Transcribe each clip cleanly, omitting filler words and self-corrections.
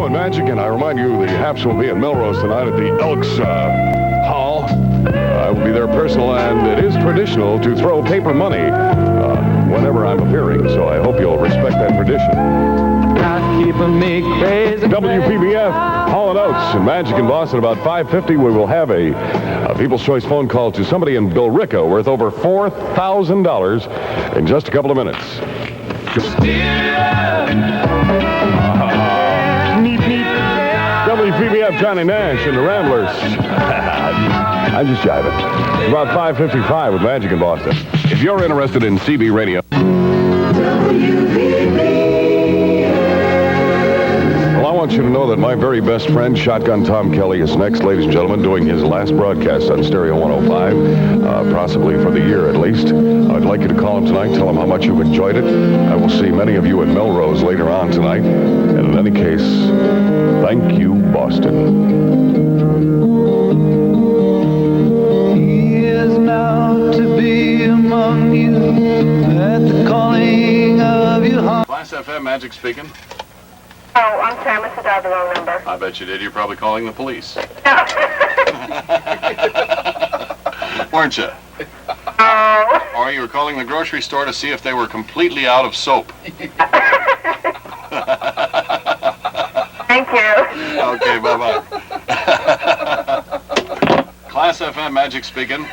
and Magic, and I remind you the Haps will be in Melrose tonight at the Elks Hall. I will be there personal, and it is traditional to throw paper money whenever I'm appearing, so I hope you'll respect that tradition. WVBF, Hall & Oates, and Magic in Boston. About 5:50, we will have a People's Choice phone call to somebody in Billerica worth over $4,000 in just a couple of minutes. WVBF, Johnny Nash and the Ramblers. I'm just jiving. It's about 5:55 with Magic in Boston. If you're interested in CB radio... Well, I want you to know that my very best friend, Shotgun Tom Kelly, is next, ladies and gentlemen, doing his last broadcast on Stereo 105, possibly for the year at least. I'd like you to call him tonight, tell him how much you've enjoyed it. I will see many of you in Melrose later on tonight. And in any case, thank you, Boston. He is now to be among you at the calling of your heart. Class FM, Magic speaking. Oh, I'm sorry, I must have dialed the wrong number. I bet you did. You're probably calling the police. No. Weren't you? Oh. Or you were calling the grocery store to see if they were completely out of soap. Thank you. Okay, bye-bye. Class FM, Magic speaking.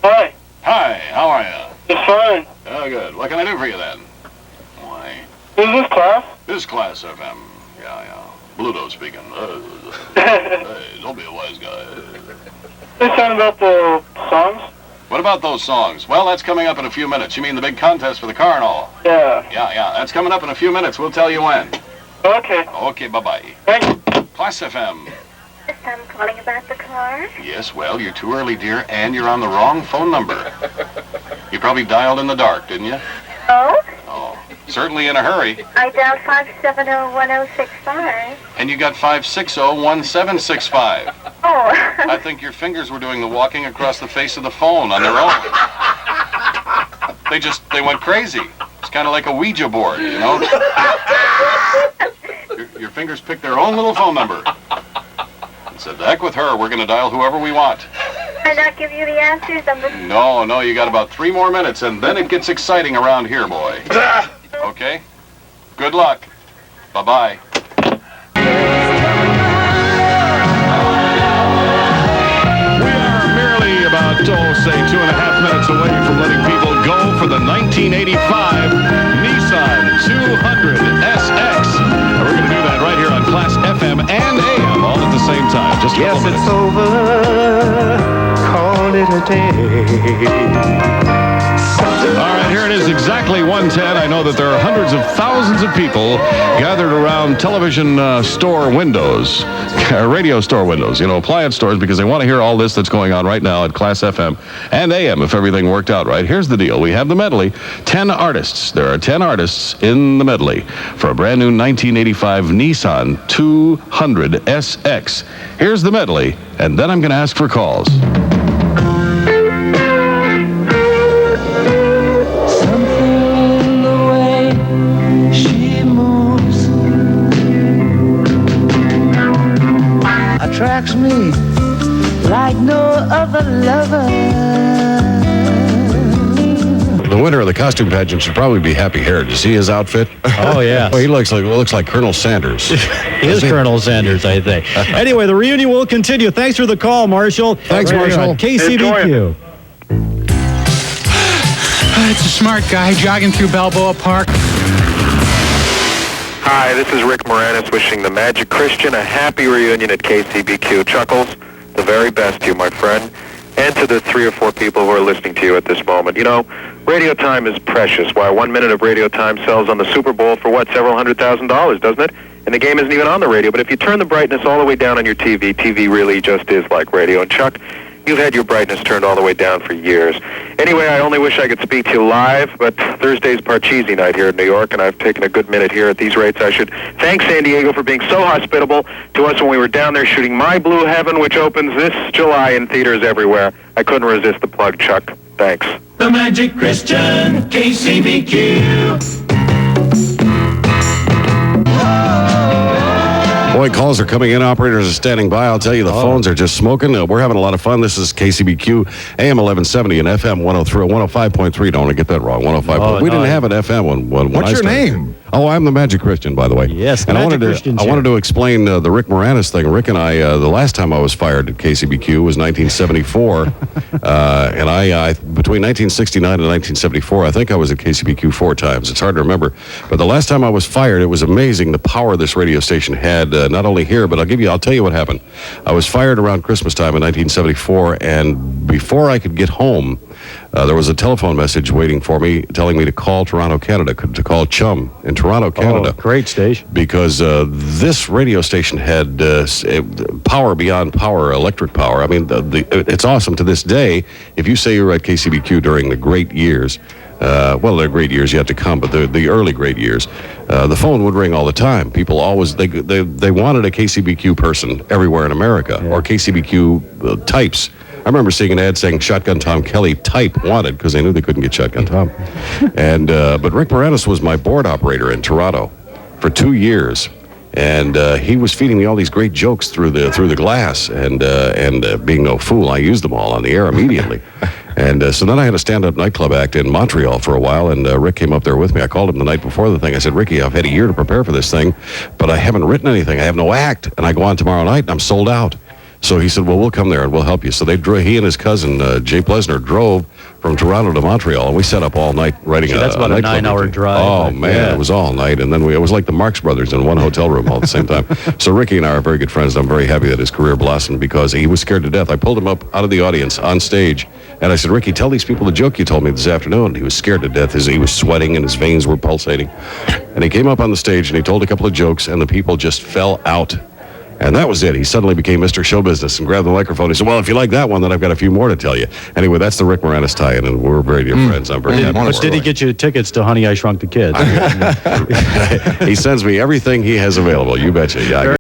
Hi. Hi, how are you? It's fine. Oh, good. What can I do for you then? Why? Is this class? This is Class FM. Yeah. Bluto speaking. Hey, don't be a wise guy. They sound about the songs? What about those songs? Well, that's coming up in a few minutes. You mean the big contest for the car and all? Yeah. Yeah. That's coming up in a few minutes. We'll tell you when. Okay. Okay, bye-bye. Thank you. Class FM. I'm calling about the car. Yes, well, you're too early, dear, and you're on the wrong phone number. You probably dialed in the dark, didn't you? Oh? Oh, certainly in a hurry. I dialed 570-1065. And you got 560-1765. Oh. I think your fingers were doing the walking across the face of the phone on their own. They went crazy. It's kind of like a Ouija board, you know? Your fingers picked their own little phone number. And said, the heck with her, we're going to dial whoever we want. Can I not give you the answers? No, you got about 3 more minutes, and then it gets exciting around here, boy. Okay? Good luck. Bye-bye. We are merely about, say, 2.5 minutes away from letting people go for the 1985 Nissan 200 SX. And we're going to do that right here on Class FM and AM all at the same time. Just a couple minutes. It's over. Call it a day. All right, here it is, exactly 1:10. I know that there are hundreds of thousands of people gathered around television store windows, radio store windows, appliance stores, because they want to hear all this that's going on right now at Class FM and AM if everything worked out right. Here's the deal. We have the medley, 10 artists. There are 10 artists in the medley for a brand new 1985 Nissan 200 SX. Here's the medley, and then I'm going to ask for calls. Attracts me like no other lover. The winner of the costume pageant should probably be Happy Hair. Did you see his outfit? Oh, yeah. Well, he looks like Colonel Sanders. He is Colonel Sanders, I think. Anyway, the reunion will continue. Thanks for the call, Marshall. Thanks, Marshall. KCBQ. It's a smart guy jogging through Balboa Park. Hi, this is Rick Moranis wishing the Magic Christian a happy reunion at KCBQ. Chuckles, the very best to you, my friend, and to the 3 or 4 people who are listening to you at this moment. Radio time is precious. Why, 1 minute of radio time sells on the Super Bowl for, several $100,000, doesn't it? And the game isn't even on the radio. But if you turn the brightness all the way down on your TV, TV really just is like radio. And Chuck, you've had your brightness turned all the way down for years. Anyway, I only wish I could speak to you live, but Thursday's Parcheesi night here in New York, and I've taken a good minute here at these rates. I should thank San Diego for being so hospitable to us when we were down there shooting My Blue Heaven, which opens this July in theaters everywhere. I couldn't resist the plug, Chuck. Thanks. The Magic Christian, KCBQ. Boy, calls are coming in. Operators are standing by. I'll tell you, the phones are just smoking. We're having a lot of fun. This is KCBQ, AM 1170 and FM 103, 105.3. Don't want to get that wrong. 105. We didn't have an FM when What's I your started. name? Oh, I'm the Magic Christian, by the way. Yes, the and Magic Christian's I wanted here. to explain the Rick Moranis thing. Rick and I, the last time I was fired at KCBQ was 1974, and I between 1969 and 1974, I think I was at KCBQ 4 times. It's hard to remember, but the last time I was fired, it was amazing the power this radio station had, not only here, but I'll tell you what happened. I was fired around Christmas time in 1974, and before I could get home, there was a telephone message waiting for me telling me to call Toronto, Canada, to call Chum in Toronto, Canada. Oh, great station. Because this radio station had power beyond power, electric power. I mean, it's awesome to this day. If you say you were at KCBQ during the great years, well, they're great years yet to come, but the early great years, the phone would ring all the time. People always, they wanted a KCBQ person everywhere in America, or KCBQ types. I remember seeing an ad saying Shotgun Tom Kelly type wanted, because they knew they couldn't get Shotgun Tom. And but Rick Moranis was my board operator in Toronto for 2 years, and he was feeding me all these great jokes through the glass, and being no fool, I used them all on the air immediately. And so then I had a stand-up nightclub act in Montreal for a while, and Rick came up there with me. I called him the night before the thing. I said, Ricky, I've had a year to prepare for this thing, but I haven't written anything. I have no act, and I go on tomorrow night, and I'm sold out. So he said, well, we'll come there and we'll help you. So he and his cousin, Jay Plesner, drove from Toronto to Montreal, and we sat up all night writing that's about a nightclub 9-hour routine. drive. Oh, man, it was all night. And then it was like the Marx Brothers in one hotel room all at the same time. So Ricky and I are very good friends, and I'm very happy that his career blossomed because he was scared to death. I pulled him up out of the audience on stage, and I said, Ricky, tell these people the joke you told me this afternoon. He was scared to death. He was sweating, and his veins were pulsating. And he came up on the stage, and he told a couple of jokes, and the people just fell out. And that was it. He suddenly became Mr. Show Business and grabbed the microphone. He said, well, if you like that one, then I've got a few more to tell you. Anyway, that's the Rick Moranis tie-in, and we're very dear friends. I'm very happy. But did he get you tickets to Honey, I Shrunk the Kids? He sends me everything he has available. You betcha. Yeah.